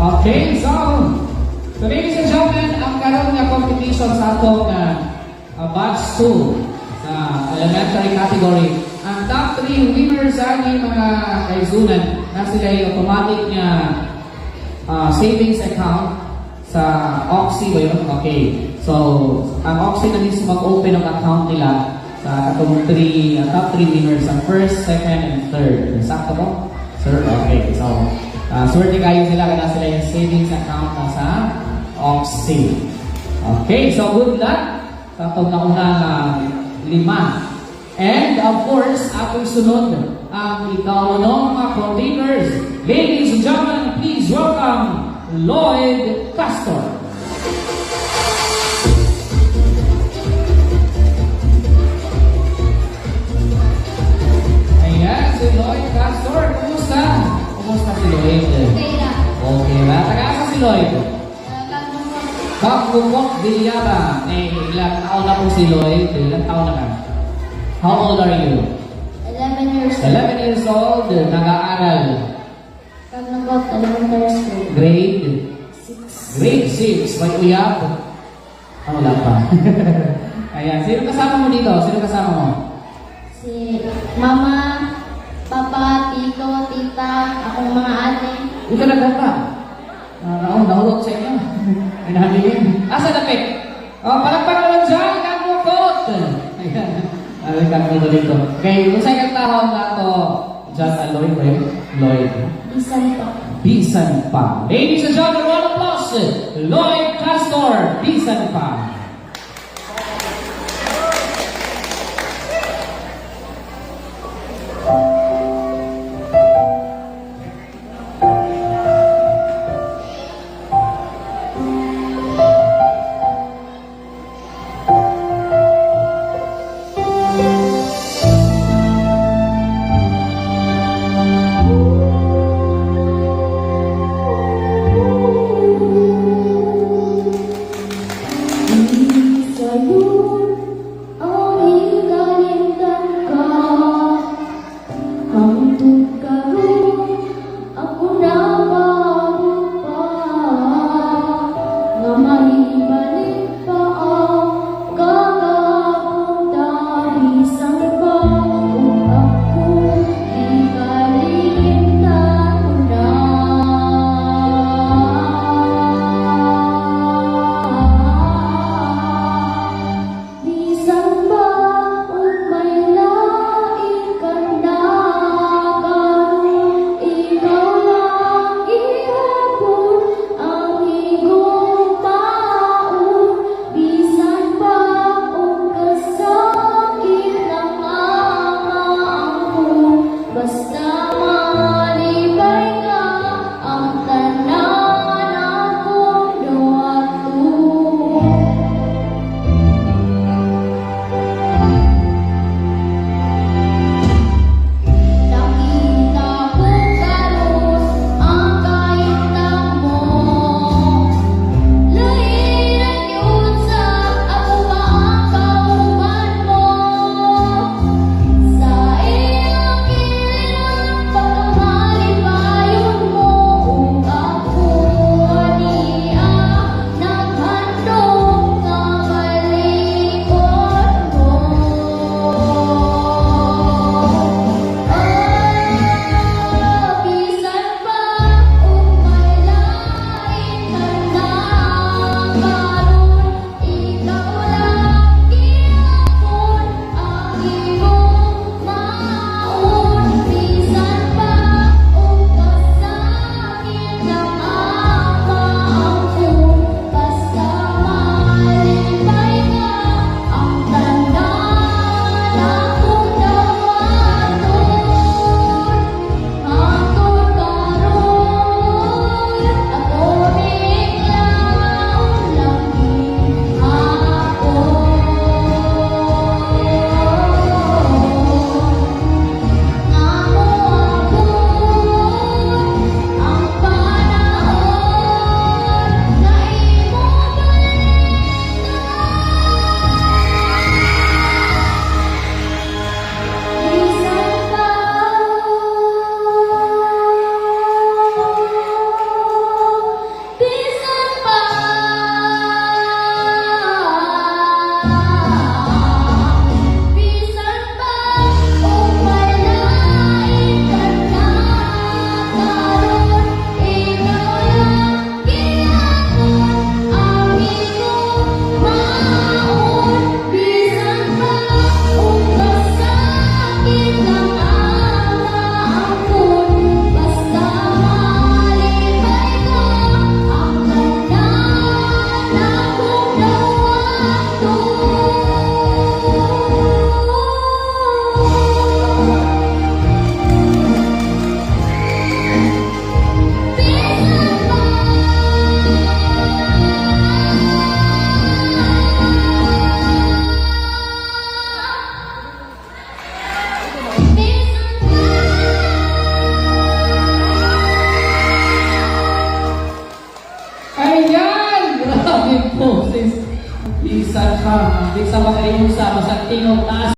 Okay, so ladies and gentlemen, ang karoon nga competition sa atong batch 2 sa elementary category. Ang top 3 winners ani mga kaisunan na sila ay automatic nga savings account sa Oxy ba yun? Okay. So, ang Oxy na mismo mag-open ng account nila sa atong top 3 winners ang first, second, and third. Sakto mo? Sir? Okay. So, swerte kayo sila kada sila yung savings account na sa Oxy. Okay, so good luck sa itong naunang 5. And of course, akong sunod ang ikaunong mga containers. Ladies and gentlemen, please welcome Lloyd Castor. Ayan, si Lloyd Castor. Kumusta? Kumusta si Lloyd? Okay lang. Okay ba? Taga-asa si Lloyd? Pagkukok Villaba. Ilang taon na po si Lloyd? Ilang taon na ka? How old are you? 11 years old. 11 years old. Nag-aaral. Pagnagot, elementary school. Grade? 6. Grade 6. May uyab? Wala pa. Ayan. Sino kasama mo dito? Sino kasama mo? Si mama, papa, tito, tita, akong mga ate. Ikaw nagkaka. Nahulog sa inyo. Ay namin. Asa dapit? Palagpakan naman dyan. Kanukot. Ayan. Ayan mo dito. Okay, kung sa'yo kang tahon na ito, dyan sa Lloyd, right? Lloyd. Bisan pa. Bisan pa. Ladies and gentlemen, round of applause. Lloyd Castor. Bisan pa. Ayan! Grabe po, sis. Isa ka. Isa ba kayo sa Masantino taas?